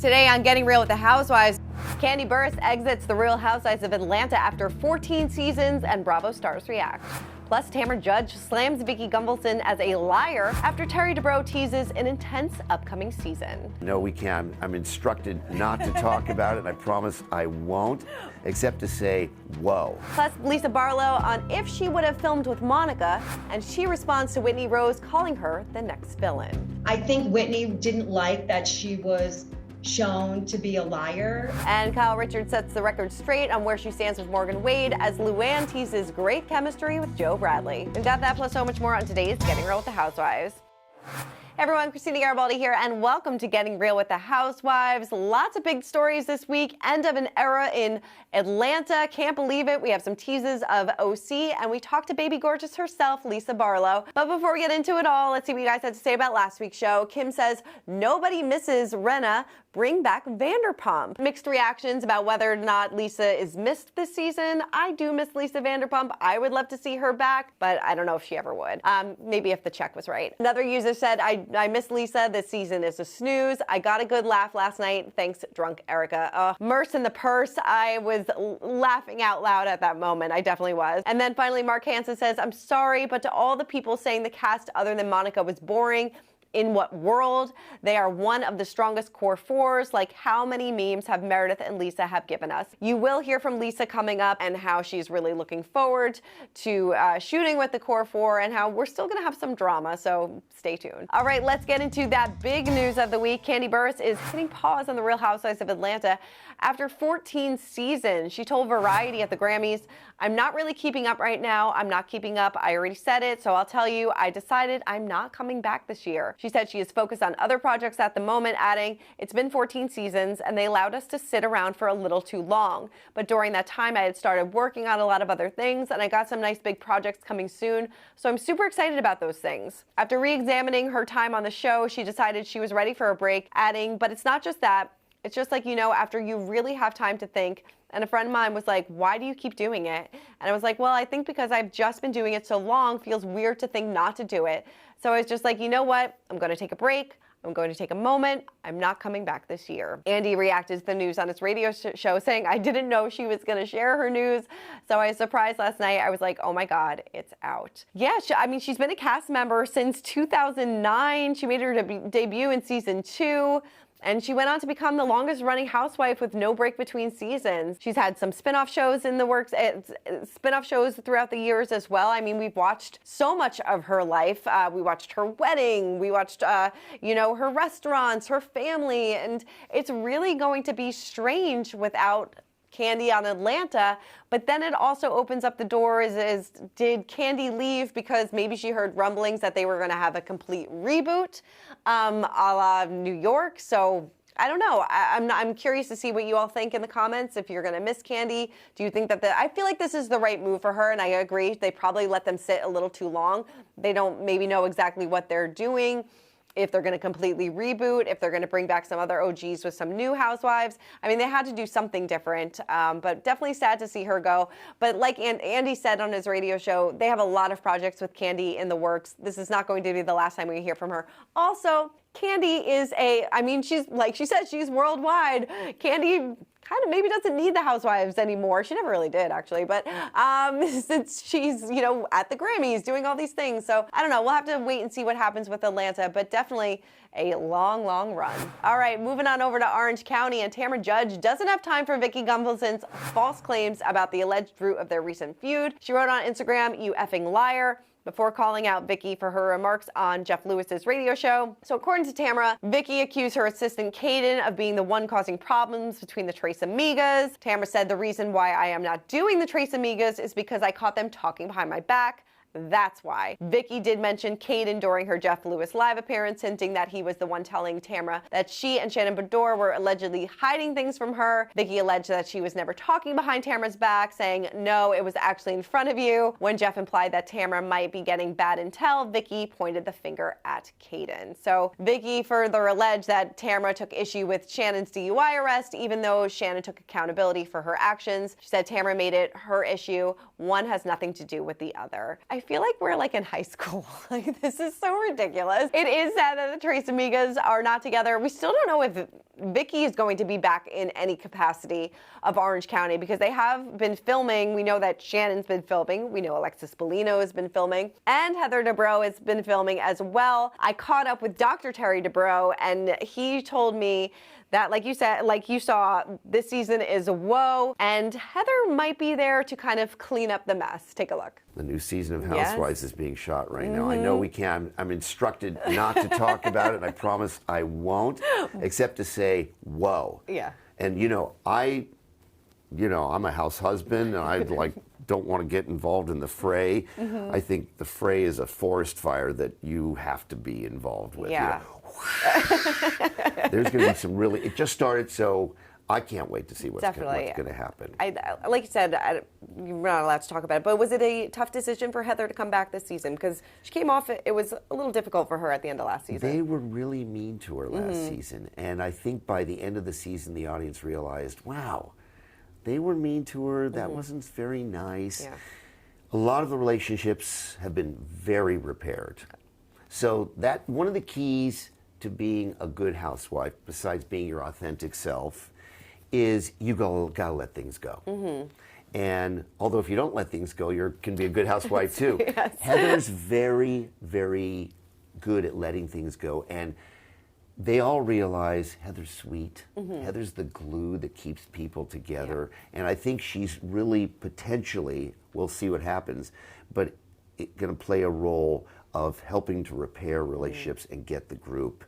Today on Getting Real with the Housewives, Kandi Burruss exits the Real Housewives of Atlanta after 14 seasons and Bravo stars react. Plus, Tamra Judge slams Vicki Gunvalson as a liar after Terry Dubrow teases an intense upcoming season. No, we can. I'm instructed not to talk about it, and I promise I won't, except to say, whoa. Plus, Lisa Barlow on if she would have filmed with Monica, and she responds to Whitney Rose calling her the next villain. I think Whitney didn't like that she was shown to be a liar. And Kyle Richards sets the record straight on where she stands with Morgan Wade as Luann teases great chemistry with Joe Bradley. We've got that plus so much more on today's Getting Real with the Housewives. Hey everyone, Christina Garibaldi here, and welcome to Getting Real with the Housewives. Lots of big stories this week. End of an era in Atlanta. Can't believe it. We have some teases of OC, and we talked to baby gorgeous herself, Lisa Barlow. But before we get into it all, let's see what you guys had to say about last week's show. Kim says, nobody misses Rinna. Bring back Vanderpump. Mixed reactions about whether or not Lisa is missed this season. I do miss Lisa Vanderpump. I would love to see her back, but I don't know if she ever would. Maybe if the check was right. Another user said, I miss Lisa. This season is a snooze. I got a good laugh last night. Thanks, drunk Erica. Merce in the purse. I was laughing out loud at that moment. I definitely was. And then finally, Mark Hansen says, I'm sorry, but to all the people saying the cast other than Monica was boring, in what world? They are one of the strongest core fours. Like, how many memes have Meredith and Lisa have given us? You will hear from Lisa coming up and how she's really looking forward to shooting with the core four and how we're still gonna have some drama, so stay tuned. All right, let's get into that big news of the week. Kandi Burruss is hitting pause on the Real Housewives of Atlanta after 14 seasons. She told Variety at the Grammys, I'm not really keeping up right now. I'm not keeping up. I already said it, so I'll tell you, I decided I'm not coming back this year. She said she is focused on other projects at the moment, adding, it's been 14 seasons and they allowed us to sit around for a little too long. But during that time, I had started working on a lot of other things and I got some nice big projects coming soon. So I'm super excited about those things. After re-examining her time on the show, she decided she was ready for a break, adding, but it's not just that. It's just like, after you really have time to think. And a friend of mine was like, why do you keep doing it? And I was like, well, I think because I've just been doing it so long, feels weird to think not to do it. So I was just like, you know what? I'm going to take a break. I'm going to take a moment. I'm not coming back this year. Andy reacted to the news on his radio show saying, I didn't know she was going to share her news. So I was surprised last night. I was like, oh my God, it's out. Yeah, she's been a cast member since 2009. She made her debut in season 2. And she went on to become the longest running housewife with no break between seasons. She's had some spin-off shows in the works, spin-off shows throughout the years as well. I mean, we've watched so much of her life. We watched her wedding. We watched, her restaurants, her family. And it's really going to be strange without Kandi on Atlanta, but then it also opens up the doors did Kandi leave because maybe she heard rumblings that they were going to have a complete reboot a la New York? So I don't know. I'm curious to see what you all think in the comments. If you're going to miss Kandi, do you think that I feel like this is the right move for her, and I agree. They probably let them sit a little too long. They don't maybe know exactly what they're doing. If they're going to completely reboot, if they're going to bring back some other OGs with some new housewives. I mean, they had to do something different, but definitely sad to see her go. But like Andy said on his radio show, they have a lot of projects with Kandi in the works. This is not going to be the last time we hear from her. Also, Kandi is she's, like she said, she's worldwide. Kandi kind of maybe doesn't need the housewives anymore. She never really did, actually. But since she's, at the Grammys doing all these things. So I don't know. We'll have to wait and see what happens with Atlanta. But definitely a long, long run. All right, moving on over to Orange County. And Tamra Judge doesn't have time for Vicki Gunvalson's false claims about the alleged root of their recent feud. She wrote on Instagram, you effing liar, before calling out Vicki for her remarks on Jeff Lewis's radio show. So according to Tamra, Vicki accused her assistant Kaden of being the one causing problems between the Tres Amigas. Tamra said the reason why I am not doing the Tres Amigas is because I caught them talking behind my back. That's why. Vicki did mention Kaden during her Jeff Lewis live appearance, hinting that he was the one telling Tamra that she and Shannon Beador were allegedly hiding things from her. Vicki alleged that she was never talking behind Tamra's back, saying, no, it was actually in front of you. When Jeff implied that Tamra might be getting bad intel, Vicki pointed the finger at Kaden. So Vicki further alleged that Tamra took issue with Shannon's DUI arrest, even though Shannon took accountability for her actions. She said Tamra made it her issue. One has nothing to do with the other. I feel like we're like in high school. Like, this is so ridiculous. It is sad that the Tres Amigas are not together. We still don't know if Vicki is going to be back in any capacity of Orange County because they have been filming. We know that Shannon's been filming. We know Alexis Bellino has been filming. And Heather Dubrow has been filming as well. I caught up with Dr. Terry Dubrow, and he told me that, like you said, like you saw, this season is a woe, and Heather might be there to kind of clean up the mess. Take a look. The new season of Housewives is being shot right now. I know we can't. I'm instructed not to talk about it, and I promise I won't, except to say, whoa. Yeah. And I'm a house husband, and I don't want to get involved in the fray. I think the fray is a forest fire that you have to be involved with. Yeah. There's going to be some really. It just started, so I can't wait to see what's going to happen. Like you said, you're not allowed to talk about it, but was it a tough decision for Heather to come back this season? Because she came off, it was a little difficult for her at the end of last season. They were really mean to her last season, and I think by the end of the season, the audience realized, wow, they were mean to her. That wasn't very nice. Yeah. A lot of the relationships have been very repaired. So that one of the keys to being a good housewife, besides being your authentic self, is you gotta let things go. And although if you don't let things go, you can be a good housewife too. Yes. Heather's very, very good at letting things go, and they all realize Heather's sweet. Heather's the glue that keeps people together, and I think she's really potentially, we'll see what happens, but going to play a role of helping to repair relationships and get the group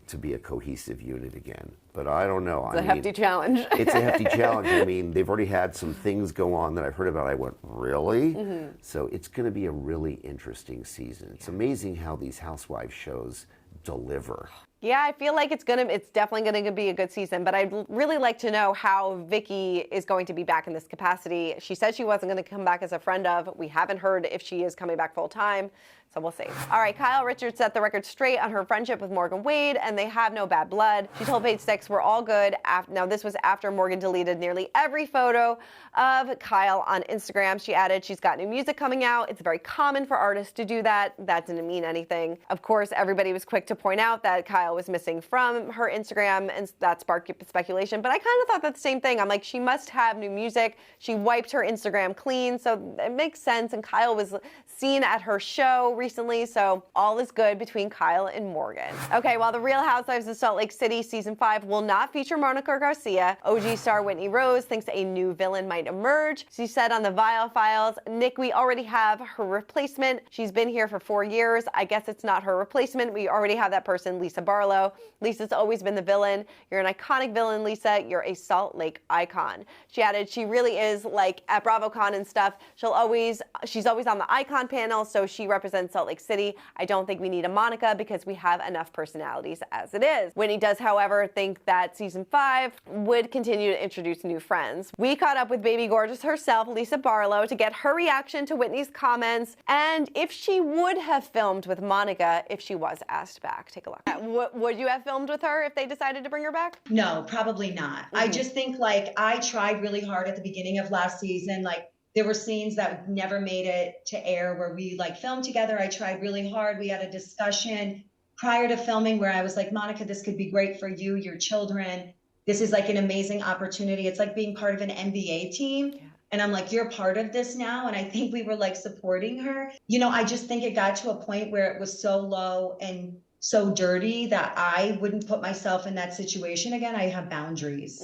to be a cohesive unit again. But I don't know. It's a hefty challenge. It's a hefty challenge. I mean, they've already had some things go on that I've heard about. I went, really? So it's going to be a really interesting season. It's amazing how these housewife shows deliver. Yeah, I feel like it's definitely going to be a good season, but I'd really like to know how Vicki is going to be back in this capacity. She said she wasn't going to come back as a friend of. We haven't heard if she is coming back full time, so we'll see. All right, Kyle Richards set the record straight on her friendship with Morgan Wade, and they have no bad blood. She told Page Six we're all good. Now, this was after Morgan deleted nearly every photo of Kyle on Instagram. She added she's got new music coming out. It's very common for artists to do that. That didn't mean anything. Of course, everybody was quick to point out that Kyle was missing from her Instagram, and that sparked speculation. But I kind of thought that the same thing. I'm like, she must have new music. She wiped her Instagram clean, so it makes sense. And Kyle was seen at her show recently, so all is good between Kyle and Morgan. Okay, while the Real Housewives of Salt Lake City Season 5 will not feature Monica Garcia, OG star Whitney Rose thinks a new villain might emerge. She said on the Vile Files, Nick, we already have her replacement. She's been here for 4 years. I guess it's not her replacement. We already have that person, Lisa Barlow. Lisa's always been the villain. You're an iconic villain, Lisa. You're a Salt Lake icon. She added she really is, like at BravoCon and stuff, she's always on the icon panel, so she represents Salt Lake City. I don't think we need a Monica because we have enough personalities as it is. Whitney does, however, think that Season 5 would continue to introduce new friends. We caught up with baby gorgeous herself, Lisa Barlow, to get her reaction to Whitney's comments and if she would have filmed with Monica if she was asked back. Take a look. Would you have filmed with her if they decided to bring her back? No, probably not. I just think I tried really hard at the beginning of last season. There were scenes that never made it to air where we filmed together. I tried really hard. We had a discussion prior to filming where I was like, Monica, this could be great for you, your children. This is an amazing opportunity. It's like being part of an NBA team. Yeah. And I'm like, you're part of this now. And I think we were supporting her. I just think it got to a point where it was so low and so dirty that I wouldn't put myself in that situation again. I have boundaries.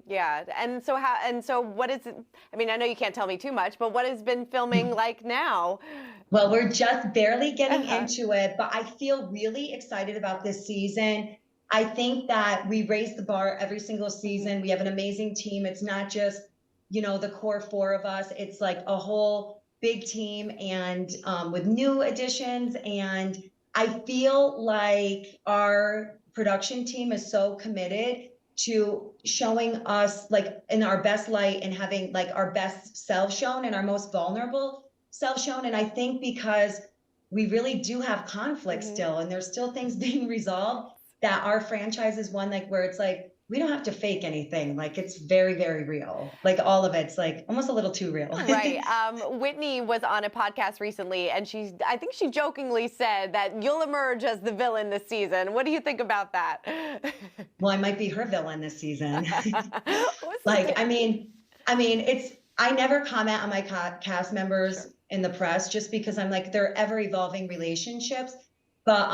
Yeah. And so what is it? I mean, I know you can't tell me too much, but what has been filming like now? Well, we're just barely getting into it, but I feel really excited about this season. I think that we raise the bar every single season. We have an amazing team. It's not just, the core 4 of us. It's a whole big team and with new additions. And I feel like our production team is so committed to showing us in our best light and having our best self shown and our most vulnerable self shown. And I think because we really do have conflict still, and there's still things being resolved, that our franchise is one where it's we don't have to fake anything. Like, it's very, very real. Like, all of it's like almost a little too real. Right. Whitney was on a podcast recently, and I think she jokingly said that you'll emerge as the villain this season. What do you think about that? Well, I might be her villain this season. Like, I mean, I never comment on my cast members in the press, just because I'm like, they're ever evolving relationships. But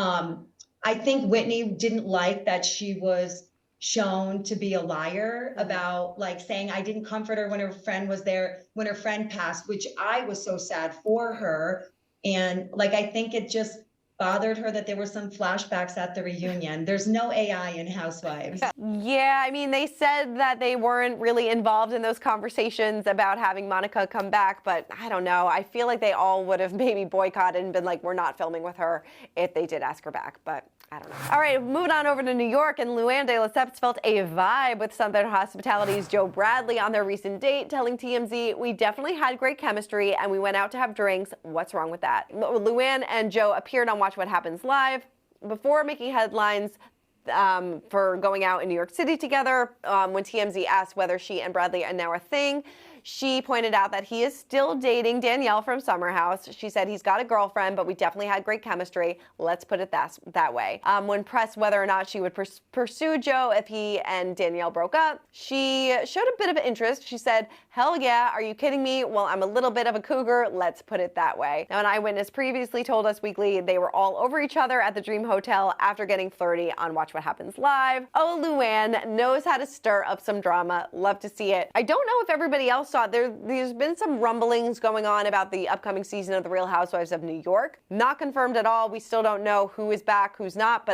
I think Whitney didn't like that she was shown to be a liar about, like, saying I didn't comfort her when her friend was there, when her friend passed, which I was so sad for her. And like, I think it just bothered her that there were some flashbacks at the reunion. There's no AI in Housewives. Yeah, I mean, they said that they weren't really involved in those conversations about having Monica come back, but I don't know. I feel like they all would have maybe boycotted and been like, we're not filming with her if they did ask her back, but I don't know. All right, moving on over to New York, and Luann de Lesseps felt a vibe with Southern Hospitality's Joe Bradley on their recent date, telling TMZ, "We definitely had great chemistry and we went out to have drinks. What's wrong with that?" Luann and Joe appeared on Watch What Happens Live before making headlines for going out in New York City together. When TMZ asked whether she and Bradley are now a thing, she pointed out that he is still dating Danielle from Summer House. She said he's got a girlfriend, but we definitely had great chemistry. Let's put it that way. When pressed whether or not she would pursue Joe if he and Danielle broke up, she showed a bit of interest. She said, "Hell yeah, are you kidding me? Well, I'm a little bit of a cougar. Let's put it that way." Now, an eyewitness previously told Us Weekly they were all over each other at the Dream Hotel after getting flirty on Watch What Happens Live. Oh, Luann knows how to stir up some drama. Love to see it. I don't know if everybody else saw it. There's been some rumblings going on about the upcoming season of The Real Housewives of New York. Not confirmed at all. We still don't know who is back, who's not,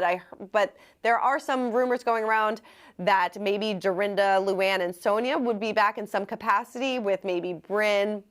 but there are some rumors going around that maybe Dorinda, Luann, and Sonia would be back in some capacity with maybe Brynn,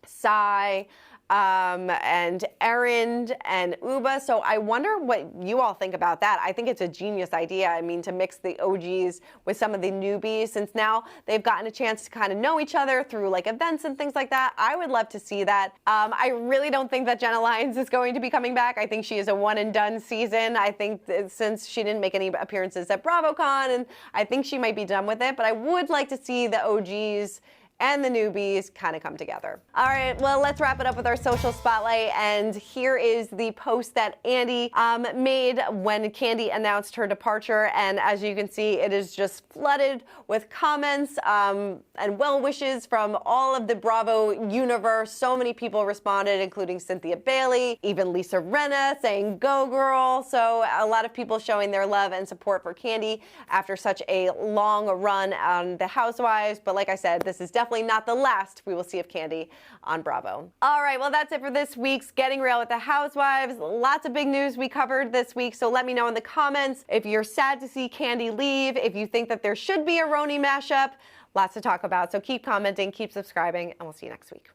Sai, and Erin and Uba. So I wonder what you all think about that. I think it's a genius idea. I mean, to mix the OGs with some of the newbies, since now they've gotten a chance to kind of know each other through like events and things like that. I would love to see that. I really don't think that Jenna Lyons is going to be coming back. I think she is a one and done season. I think since she didn't make any appearances at BravoCon, and I think she might be done with it, but I would like to see the OGs and the newbies kind of come together. All right, well, let's wrap it up with our social spotlight. And here is the post that Andy made when Kandi announced her departure. And as you can see, it is just flooded with comments and well wishes from all of the Bravo universe. So many people responded, including Cynthia Bailey, even Lisa Rinna saying, "Go girl." So a lot of people showing their love and support for Kandi after such a long run on The Housewives. But like I said, this is definitely not the last we will see of Kandi on Bravo. All right, well, that's it for this week's Getting Real with the Housewives. Lots of big news we covered this week, so let me know in the comments if you're sad to see Kandi leave, if you think that there should be a RHONY mashup. Lots to talk about, so keep commenting, keep subscribing, and we'll see you next week.